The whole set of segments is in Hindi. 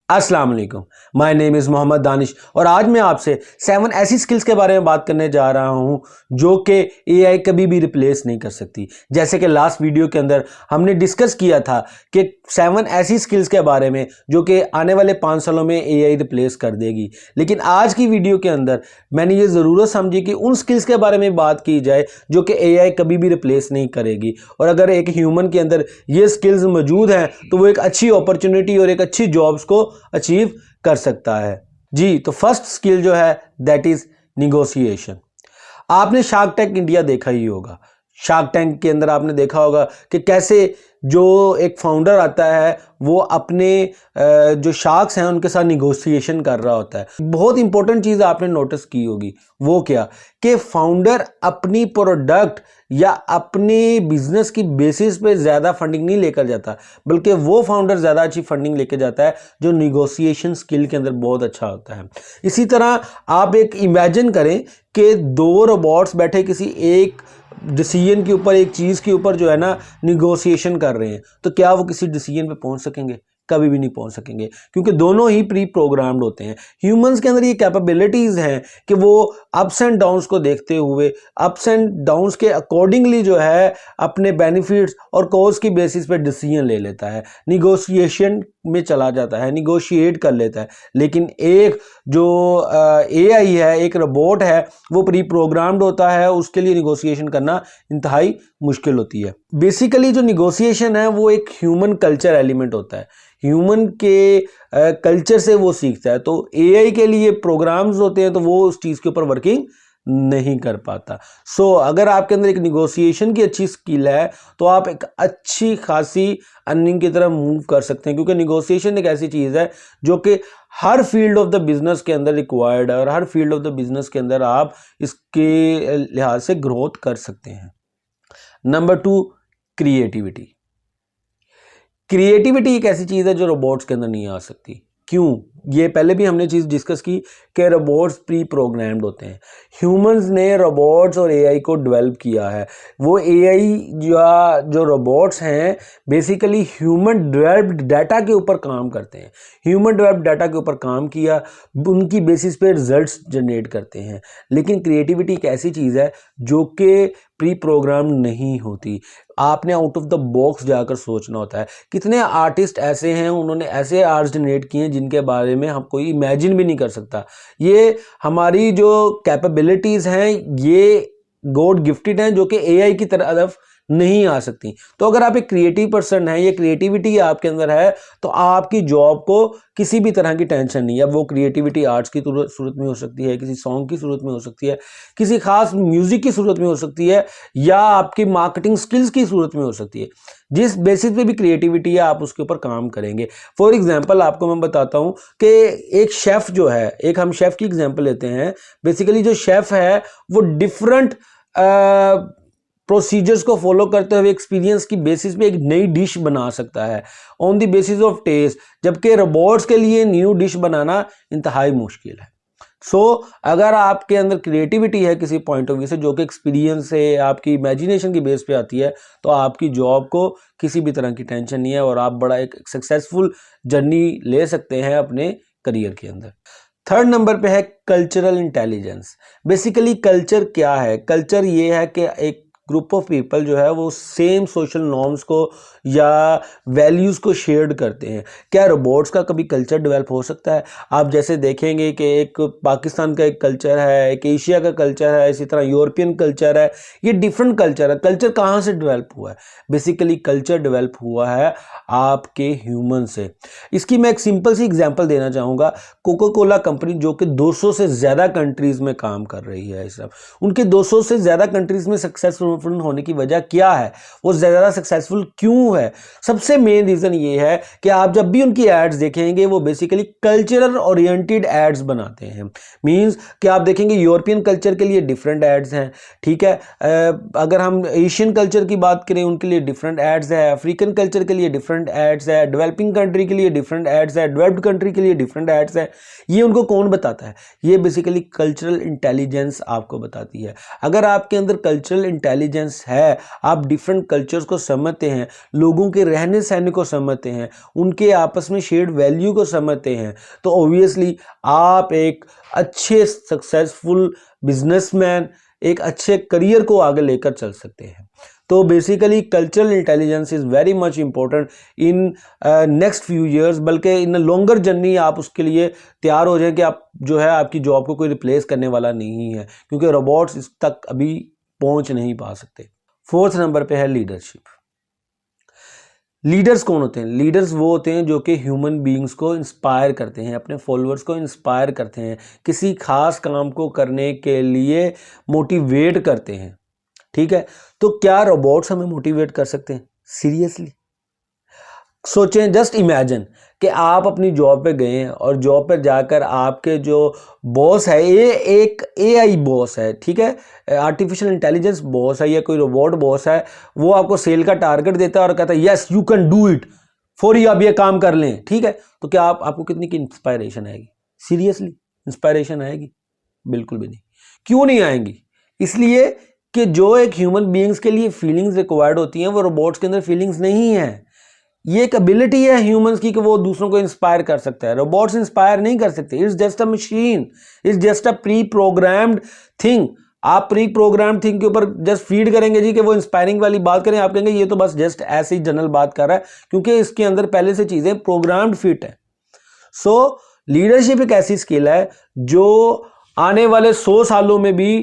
अस्सलाम वालेकुम। My name is Mohammad Danish और आज मैं आपसे 7 ऐसी स्किल्स के बारे में बात करने जा रहा हूं जो कि एआई कभी भी रिप्लेस नहीं कर सकती। जैसे कि लास्ट वीडियो के अंदर हमने डिस्कस किया था कि 7 ऐसी स्किल्स के बारे में जो कि आने वाले 5 सालों में एआई रिप्लेस कर देगी। लेकिन आज की वीडियो के अंदर मैंने ये ज़रूरत समझी कि उन स्किल्स के बारे में बात की जाए जो कि एआई कभी भी रिप्लेस नहीं करेगी। और अगर एक ह्यूमन के अंदर ये स्किल्स मौजूद हैं तो वो एक अच्छी अपॉर्चुनिटी और एक अच्छी जॉब्स को अचीव कर सकता है। जी, तो फर्स्ट स्किल जो है दैट इज निगोशिएशन। आपने शार्क टैंक इंडिया देखा ही होगा। शार्क टैंक के अंदर आपने देखा होगा कि कैसे जो एक फाउंडर आता है वो अपने जो शार्क्स हैं उनके साथ निगोशिएशन कर रहा होता है। बहुत इंपॉर्टेंट चीज़ आपने नोटिस की होगी, वो क्या कि फाउंडर अपनी प्रोडक्ट या अपने बिजनेस की बेसिस पे ज़्यादा फंडिंग नहीं लेकर जाता, बल्कि वो फाउंडर ज़्यादा अच्छी फंडिंग लेकर जाता है जो निगोशिएशन स्किल के अंदर बहुत अच्छा होता है। इसी तरह आप एक इमेजिन करें कि 2 रोबोट्स बैठे किसी एक डिसीजन के ऊपर, एक चीज़ के ऊपर जो है ना निगोशिएशन कर रहे हैं, तो क्या वो किसी डिसीजन पे पहुंच सकेंगे? कभी भी नहीं पहुंच सकेंगे, क्योंकि दोनों ही प्री प्रोग्राम्ड होते हैं। ह्यूमंस के अंदर ये कैपेबिलिटीज़ हैं कि वो अप्स एंड डाउन्स को देखते हुए, अप्स एंड डाउन्स के अकॉर्डिंगली जो है अपने बेनिफिट्स और कॉज की बेसिस पे डिसीजन ले लेता है, निगोशिएशन में चला जाता है, निगोशिएट कर लेता है। लेकिन एक जो एआई है, एक रोबोट है, वो प्री प्रोग्राम्ड होता है, उसके लिए निगोशिएशन करना इंतहाई मुश्किल होती है। बेसिकली जो निगोशिएशन है वो एक ह्यूमन कल्चर एलिमेंट होता है, ह्यूमन के कल्चर से वो सीखता है। तो एआई के लिए प्रोग्राम्स होते हैं तो वो उस चीज़ के ऊपर वर्किंग नहीं कर पाता। अगर आपके अंदर एक निगोशिएशन की अच्छी स्किल है तो आप एक अच्छी खासी अर्निंग की तरफ मूव कर सकते हैं, क्योंकि निगोशिएशन एक ऐसी चीज़ है जो कि हर फील्ड ऑफ द बिजनेस के अंदर रिक्वायर्ड है और हर फील्ड ऑफ द बिजनेस के अंदर आप इसके लिहाज से ग्रोथ कर सकते हैं। Number 2, creativity. क्रिएटिविटी एक ऐसी चीज़ है जो रोबोट्स के अंदर नहीं आ सकती। क्यों? ये पहले भी हमने चीज़ डिस्कस की कि रोबोट्स प्री प्रोग्राम्ड होते हैं। ह्यूमंस ने रोबोट्स और एआई को डेवलप किया है। वो एआई या जो रोबोट्स हैं बेसिकली ह्यूमन डेवलप्ड डाटा के ऊपर काम करते हैं। ह्यूमन डेवलप्ड डाटा के ऊपर काम किया, उनकी बेसिस पे रिजल्ट्स जनरेट करते हैं। लेकिन क्रिएटिविटी एक ऐसी चीज़ है जो कि प्री प्रोग्राम नहीं होती। आपने आउट ऑफ द बॉक्स जाकर सोचना होता है। कितने आर्टिस्ट ऐसे हैं, उन्होंने ऐसे आर्ट्स जनरेट किए हैं जिनके बारे में हम कोई इमेजिन भी नहीं कर सकता। ये हमारी जो कैपेबिलिटीज़ हैं ये गॉड गिफ्टेड हैं, जो कि एआई की तरफ नहीं आ सकती। तो अगर आप एक क्रिएटिव पर्सन हैं, ये क्रिएटिविटी आपके अंदर है, तो आपकी जॉब को किसी भी तरह की टेंशन नहीं है। अब वो क्रिएटिविटी आर्ट्स की सूरत में हो सकती है, किसी सॉन्ग की सूरत में हो सकती है, किसी खास म्यूजिक की सूरत में हो सकती है, या आपकी मार्केटिंग स्किल्स की सूरत में हो सकती है। जिस बेसिस पे भी क्रिएटिविटी है आप उसके ऊपर काम करेंगे। फॉर एग्जांपल आपको मैं बताता हूँ कि एक शेफ़ जो है, एक हम शेफ़ की एग्जांपल लेते हैं। बेसिकली जो शेफ़ है वो डिफरेंट प्रोसीजर्स को फॉलो करते हुए एक्सपीरियंस की बेसिस पे एक नई डिश बना सकता है on the basis of taste, जबकि रोबोट्स के लिए न्यू डिश बनाना इंतहाई मुश्किल है। अगर आपके अंदर क्रिएटिविटी है किसी पॉइंट ऑफ व्यू से, जो कि एक्सपीरियंस से आपकी इमेजिनेशन की बेस पे आती है, तो आपकी जॉब को किसी भी तरह की टेंशन नहीं है और आप बड़ा एक सक्सेसफुल जर्नी ले सकते हैं अपने करियर के अंदर। थर्ड नंबर पे है कल्चरल इंटेलिजेंस। बेसिकली कल्चर क्या है? कल्चर ये है कि एक ग्रुप ऑफ पीपल जो है वो सेम सोशल नॉर्म्स को या वैल्यूज़ को शेयर करते हैं। क्या रोबोट्स का कभी कल्चर डेवलप हो सकता है? आप जैसे देखेंगे कि एक पाकिस्तान का एक कल्चर है, एक एशिया का कल्चर है, इसी तरह यूरोपियन कल्चर है, ये डिफरेंट कल्चर है। कल्चर कहाँ से डेवलप हुआ है? बेसिकली कल्चर डेवलप हुआ है आपके ह्यूमन से। इसकी मैं एक सिंपल सी एग्जांपल देना चाहूँगा। कोका कोला कंपनी जो कि 200 से ज़्यादा कंट्रीज़ में काम कर रही है, इस सब उनके 200 से ज़्यादा कंट्रीज़ में सक्सेसफुल होने की वजह क्या है? वो ज़्यादा सक्सेसफुल क्यों है? सबसे मेन रीज़न ये है कि आप जब भी उनकी एड्स देखेंगे वो बेसिकली कल्चरल ओरिएंटेड एड्स बनाते हैं। मींस कि आप देखेंगे यूरोपियन कल्चर के लिए डिफरेंट एड्स हैं, ठीक है। अगर हम एशियन कल्चर की बात करें उनके लिए डिफरेंट एड्स है, अफ्रीकन कल्चर के लिए डिफरेंट एड्स है, डेवलपिंग कंट्री के लिए डिफरेंट एड्स है, डेवलप्ड कंट्री के लिए डिफरेंट एड्स है। ये उनको कौन बताता है? ये बेसिकली कल्चरल इंटेलिजेंस आपको बताती है। अगर आपके अंदर कल्चरल इंटेलिजेंस इंटेलिजेंस है, आप डिफरेंट कल्चर्स को समझते हैं, लोगों के रहने सहने को समझते हैं, उनके आपस में शेयर्ड वैल्यू को समझते हैं, तो ऑब्वियसली आप एक अच्छे सक्सेसफुल बिजनेसमैन, एक अच्छे करियर को आगे लेकर चल सकते हैं। तो basically cultural intelligence is very much important in next few years, बल्कि इन लॉन्गर जर्नी आप उसके लिए तैयार हो जाए कि आप जो है आपकी जॉब को कोई रिप्लेस करने वाला नहीं है, क्योंकि रोबोट्स इस तक अभी पहुंच नहीं पा सकते। 4th नंबर पे है लीडरशिप। लीडर्स कौन होते हैं? लीडर्स वो होते हैं जो कि ह्यूमन बीइंग्स को इंस्पायर करते हैं, अपने फॉलोअर्स को इंस्पायर करते हैं, किसी खास काम को करने के लिए मोटिवेट करते हैं। ठीक है, तो क्या रोबोट्स हमें मोटिवेट कर सकते हैं? सीरियसली सोचें, जस्ट इमेजिन कि आप अपनी जॉब पे गए हैं और जॉब पे जाकर आपके जो बॉस है, ये एक एआई बॉस है, ठीक है, आर्टिफिशियल इंटेलिजेंस बॉस है या कोई रोबोट बॉस है, वो आपको सेल का टारगेट देता है और कहता है yes you can do it, फौरी आप ये काम कर लें। ठीक है, तो क्या आपको कितनी की इंस्पायरेशन आएगी? सीरियसली इंस्पायरेशन आएगी? बिल्कुल भी नहीं। क्यों नहीं आएंगी? इसलिए कि जो एक ह्यूमन बीइंग्स के लिए फीलिंग्स रिक्वायर्ड होती हैं वो रोबोट्स के अंदर फीलिंग्स नहीं है। ये एक एबिलिटी है ह्यूमंस की कि वो दूसरों को इंस्पायर कर सकता है। रोबोट्स इंस्पायर नहीं कर सकते। It's just a machine, it's just a pre programmed thing. आप प्री प्रोग्राम्ड थिंग के ऊपर जस्ट फीड करेंगे जी कि वो इंस्पायरिंग वाली बात करें, आप कहेंगे ये तो बस जस्ट ऐसे ही जनरल बात कर रहा है, क्योंकि इसके अंदर पहले से चीजें प्रोग्राम्ड फिट है। सो लीडरशिप एक ऐसी स्किल है जो आने वाले 100 सालों में भी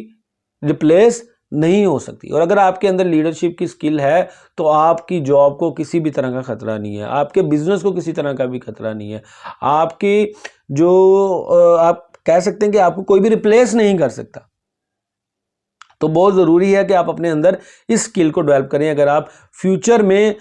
रिप्लेस नहीं हो सकती। और अगर आपके अंदर लीडरशिप की स्किल है तो आपकी जॉब को किसी भी तरह का खतरा नहीं है, आपके बिजनेस को किसी तरह का भी खतरा नहीं है, आपकी जो आप कह सकते हैं कि आपको कोई भी रिप्लेस नहीं कर सकता। तो बहुत ज़रूरी है कि आप अपने अंदर इस स्किल को डेवलप करें अगर आप फ्यूचर में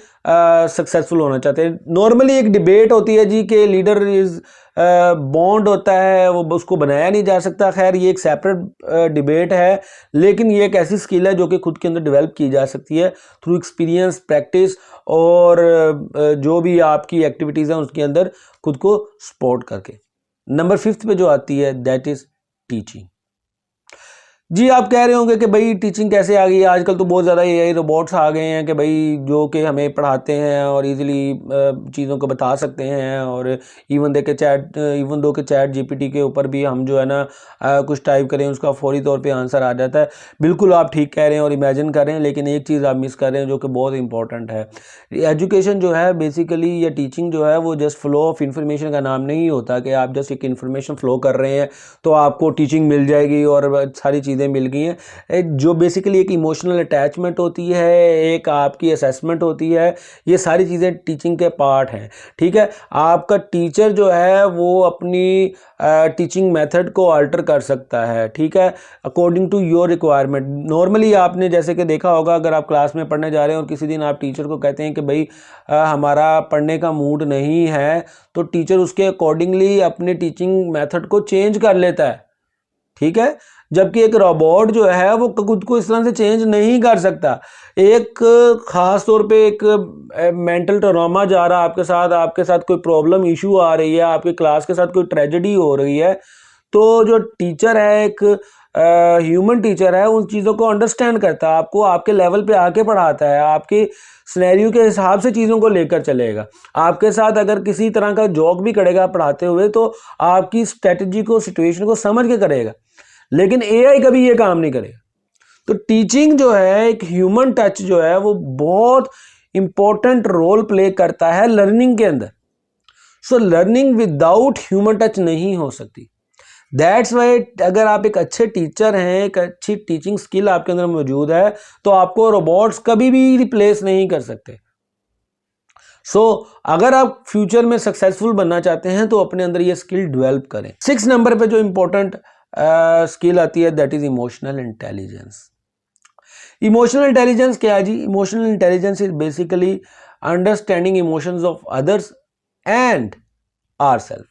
सक्सेसफुल होना चाहते हैं। नॉर्मली एक डिबेट होती है जी कि लीडर इज बॉन्ड होता है, वो उसको बनाया नहीं जा सकता। खैर ये एक सेपरेट डिबेट है, लेकिन ये एक ऐसी स्किल है जो कि खुद के अंदर डेवलप की जा सकती है थ्रू एक्सपीरियंस, प्रैक्टिस और जो भी आपकी एक्टिविटीज़ हैं उसके अंदर खुद को सपोर्ट करके। नंबर 5 पे जो आती है दैट इज़ टीचिंग। जी आप कह रहे होंगे कि भाई टीचिंग कैसे आ गई है, आजकल तो बहुत ज़्यादा एआई रोबोट्स आ गए हैं कि भाई जो कि हमें पढ़ाते हैं और इजीली चीज़ों को बता सकते हैं। और इवन दो के चैट जीपीटी के ऊपर भी हम जो है ना कुछ टाइप करें उसका फौरी तौर पे आंसर आ जाता है। बिल्कुल आप ठीक कह रहे हैं और इमेजिन कर रहे हैं, लेकिन एक चीज़ आप मिस कर रहे हैं जो कि बहुत इंपॉर्टेंट है। एजुकेशन जो है बेसिकली या टीचिंग जो है वो जस्ट फ्लो ऑफ इंफॉर्मेशन का नाम नहीं होता कि आप जस्ट एक इन्फॉर्मेशन फ्लो कर रहे हैं तो आपको टीचिंग मिल जाएगी और सारी चीज़ें मिल गई हैं। जो बेसिकली एक इमोशनल अटैचमेंट होती है, एक आपकी असेसमेंट होती है, ये सारी चीज़ें टीचिंग के पार्ट हैं। ठीक है, आपका टीचर जो है वो अपनी टीचिंग मेथड को अल्टर कर सकता है, ठीक है, according to your requirement. Normally आपने जैसे कि देखा होगा, अगर आप क्लास में पढ़ने जा रहे हैं और किसी दिन आप टीचर को कहते हैं कि भाई हमारा पढ़ने का मूड नहीं है, तो टीचर उसके अकॉर्डिंगली अपने टीचिंग मेथड को चेंज कर लेता है। ठीक है, जबकि एक रोबोट जो है वो खुद को इस तरह से चेंज नहीं कर सकता। एक खास तौर पे एक मेंटल ट्रॉमा जा रहा है आपके साथ कोई प्रॉब्लम इशू आ रही है, आपके क्लास के साथ कोई ट्रेजेडी हो रही है, तो जो टीचर है एक ह्यूमन टीचर है, उन चीज़ों को अंडरस्टैंड करता है, आपको आपके लेवल पे आके पढ़ाता है, आपके सिनेरियो के हिसाब से चीज़ों को लेकर चलेगा। आपके साथ अगर किसी तरह का जोक भी करेगा पढ़ाते हुए तो आपकी स्ट्रेटजी को, सिचुएशन को समझ के करेगा, लेकिन एआई कभी ये काम नहीं करेगा। तो टीचिंग जो है, एक ह्यूमन टच जो है वो बहुत इंपॉर्टेंट रोल प्ले करता है लर्निंग के अंदर। So learning without human touch नहीं हो सकती। दैट्स वाई अगर आप एक अच्छे टीचर हैं, एक अच्छी टीचिंग स्किल आपके अंदर मौजूद है, तो आपको रोबोट्स कभी भी रिप्लेस नहीं कर सकते। सो अगर आप फ्यूचर में सक्सेसफुल बनना चाहते हैं तो अपने अंदर ये स्किल डेवलप करें। 6 नंबर पे जो इंपॉर्टेंट स्किल आती है that is emotional intelligence. Emotional intelligence क्या है जी? Emotional intelligence is basically understanding emotions of others and ourselves,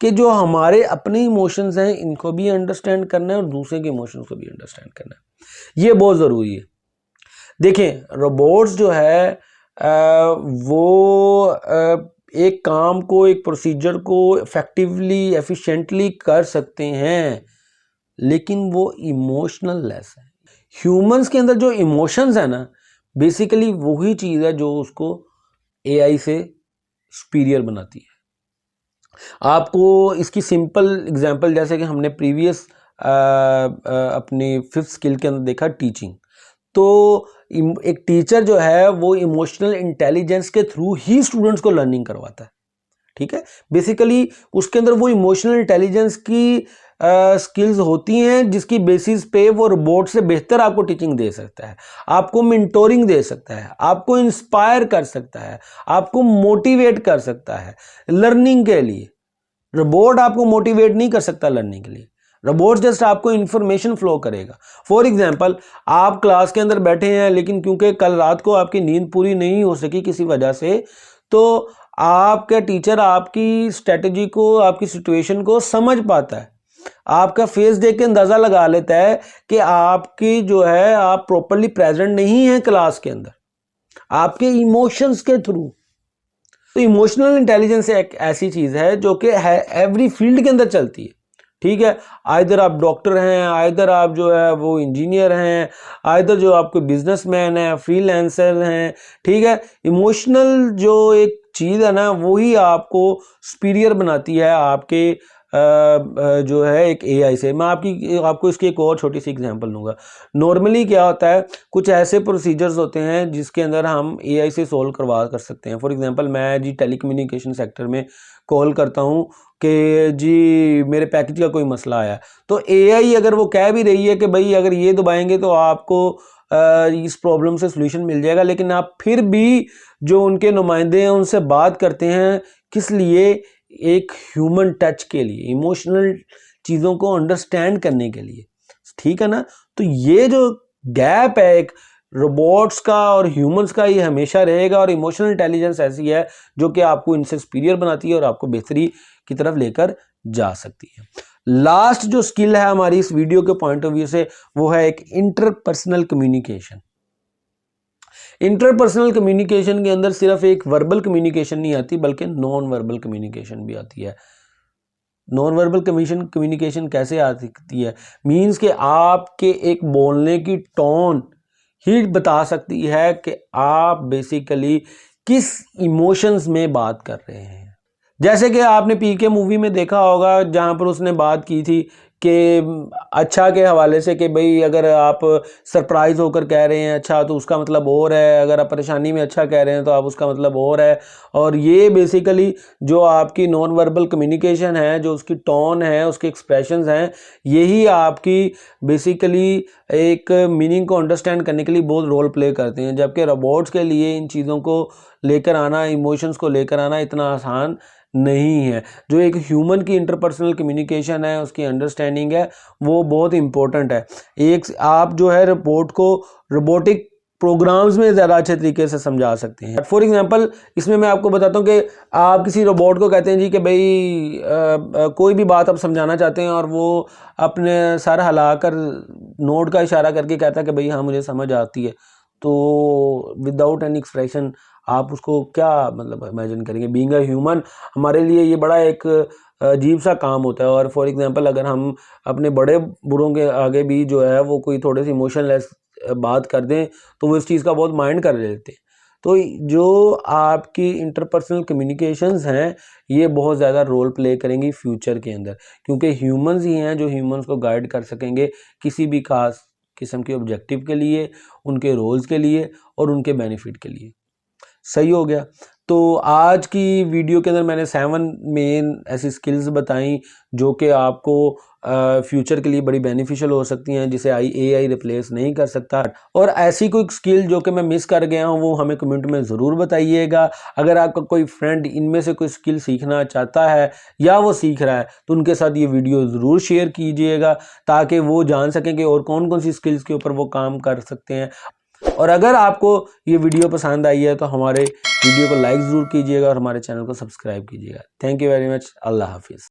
कि जो हमारे अपने इमोशंस हैं इनको भी अंडरस्टैंड करना है और दूसरे के इमोशंस को भी अंडरस्टैंड करना है। ये बहुत ज़रूरी है। देखें, रोबोट्स जो है वो एक काम को, एक प्रोसीजर को इफेक्टिवली, एफिशिएंटली कर सकते हैं, लेकिन वो इमोशनल लेस है। ह्यूमंस के अंदर जो इमोशंस है ना, बेसिकली वही चीज़ है जो उसको एआई से सुपीरियर बनाती है। आपको इसकी सिंपल एग्जांपल, जैसे कि हमने प्रीवियस अपनी 5th स्किल के अंदर देखा, टीचिंग। तो एक टीचर जो है वो इमोशनल इंटेलिजेंस के थ्रू ही स्टूडेंट्स को लर्निंग करवाता है, ठीक है। बेसिकली उसके अंदर वो इमोशनल इंटेलिजेंस की स्किल्स होती हैं जिसकी बेसिस पे वो रोबोट से बेहतर आपको टीचिंग दे सकता है, आपको मेंटोरिंग दे सकता है, आपको इंस्पायर कर सकता है, आपको मोटिवेट कर सकता है लर्निंग के लिए। रोबोट आपको मोटिवेट नहीं कर सकता लर्निंग के लिए, रोबोट जस्ट आपको इंफॉर्मेशन फ्लो करेगा। फॉर एग्जांपल, आप क्लास के अंदर बैठे हैं लेकिन क्योंकि कल रात को आपकी नींद पूरी नहीं हो सकी किसी वजह से, तो आपका टीचर आपकी स्ट्रेटजी को, आपकी सिचुएशन को समझ पाता है, आपका फेस देख के अंदाजा लगा लेता है कि आपकी जो है आप प्रॉपरली प्रेजेंट नहीं है क्लास के अंदर, आपके इमोशंस के थ्रू। तो इमोशनल इंटेलिजेंस एक ऐसी चीज है जो कि एवरी फील्ड के अंदर चलती है, ठीक है। आइदर आप डॉक्टर हैं, आइदर आप जो है वो इंजीनियर हैं, आइदर जो आपको बिजनेसमैन है, फ्रीलांसर हैं, ठीक है। इमोशनल जो एक चीज़ है ना, वही आपको सुपीरियर बनाती है आपके जो है एक एआई से। मैं आपको इसकी एक और छोटी सी एग्जांपल दूंगा। नॉर्मली क्या होता है, कुछ ऐसे प्रोसीजर्स होते हैं जिसके अंदर हम एआई से सोल्व करवा कर सकते हैं। फॉर एग्जांपल, मैं जी टेलीकम्युनिकेशन सेक्टर में कॉल करता हूँ कि जी मेरे पैकेज का कोई मसला आया, तो एआई अगर वो कह भी रही है कि भाई अगर ये दबाएंगे तो आपको इस प्रॉब्लम से सॉल्यूशन मिल जाएगा, लेकिन आप फिर भी जो उनके नुमाइंदे हैं उनसे बात करते हैं, किस लिए? एक ह्यूमन टच के लिए, इमोशनल चीज़ों को अंडरस्टैंड करने के लिए, ठीक है ना। तो ये जो गैप है एक रोबोट्स का और ह्यूमंस का, ये हमेशा रहेगा। और इमोशनल इंटेलिजेंस ऐसी है जो कि आपको इनसे सुपीरियर बनाती है और आपको बेहतरी की तरफ लेकर जा सकती है। लास्ट जो स्किल है हमारी इस वीडियो के पॉइंट ऑफ व्यू से, वो है एक इंटरपर्सनल कम्युनिकेशन। इंटरपर्सनल कम्युनिकेशन के अंदर सिर्फ एक वर्बल कम्युनिकेशन नहीं आती, बल्कि नॉन वर्बल कम्युनिकेशन भी आती है। नॉन वर्बल कम्युनिकेशन कैसे आ सकती है? मीन्स कि आपके एक बोलने की टोन ही बता सकती है कि आप बेसिकली किस इमोशंस में बात कर रहे हैं। जैसे कि आपने पीके मूवी में देखा होगा, जहाँ पर उसने बात की थी कि अच्छा के हवाले से कि भाई अगर आप सरप्राइज होकर कह रहे हैं अच्छा, तो उसका मतलब और है, अगर आप परेशानी में अच्छा कह रहे हैं तो आप उसका मतलब और है। और ये बेसिकली जो आपकी नॉन वर्बल कम्युनिकेशन है, जो उसकी टोन है, उसके एक्सप्रेशंस हैं, यही आपकी बेसिकली एक मीनिंग को अंडरस्टैंड करने के लिए बहुत रोल प्ले करते हैं। जबकि रोबोट्स के लिए इन चीज़ों को लेकर आना, इमोशंस को लेकर आना इतना आसान नहीं है। जो एक ह्यूमन की इंटरपर्सनल कम्युनिकेशन है, उसकी अंडरस्टैंडिंग है, वो बहुत इंपॉर्टेंट है। एक आप जो है रिपोर्ट को रोबोटिक प्रोग्राम्स में ज़्यादा अच्छे तरीके से समझा सकते हैं। फॉर एग्जांपल, इसमें मैं आपको बताता हूँ कि आप किसी रोबोट को कहते हैं जी कि भाई कोई भी बात आप समझाना चाहते हैं, और वो अपने सर हिलाकर नोट का इशारा करके कहता है कि भाई हाँ मुझे समझ आती है, तो विदाउट एनी एक्सप्रेशन आप उसको क्या मतलब इमेजिन करेंगे? बीइंग अ ह्यूमन हमारे लिए ये बड़ा एक अजीब सा काम होता है। और फॉर एग्जांपल, अगर हम अपने बड़े बूढ़ों के आगे भी जो है वो कोई थोड़े से इमोशनलेस बात कर दें, तो वो इस चीज़ का बहुत माइंड कर लेते हैं। तो जो आपकी इंटरपर्सनल कम्युनिकेशंस हैं, ये बहुत ज़्यादा रोल प्ले करेंगी फ्यूचर के अंदर, क्योंकि ह्यूमंस ही हैं जो ह्यूमंस को गाइड कर सकेंगे किसी भी खास किस्म के ऑब्जेक्टिव के लिए, उनके रोल्स के लिए और उनके बेनिफिट के लिए। सही हो गया। तो आज की वीडियो के अंदर मैंने 7 मेन ऐसी स्किल्स बताई जो कि आपको फ्यूचर के लिए बड़ी बेनिफिशियल हो सकती हैं, जिसे एआई रिप्लेस नहीं कर सकता। और ऐसी कोई स्किल जो कि मैं मिस कर गया हूँ, वो हमें कमेंट में ज़रूर बताइएगा। अगर आपका कोई फ्रेंड इनमें से कोई स्किल सीखना चाहता है या वो सीख रहा है, तो उनके साथ ये वीडियो ज़रूर शेयर कीजिएगा, ताकि वो जान सकें कि और कौन कौन सी स्किल्स के ऊपर वो काम कर सकते हैं। और अगर आपको ये वीडियो पसंद आई है तो हमारे वीडियो को लाइक ज़रूर कीजिएगा और हमारे चैनल को सब्सक्राइब कीजिएगा। Thank you very much. अल्लाह हाफिज़।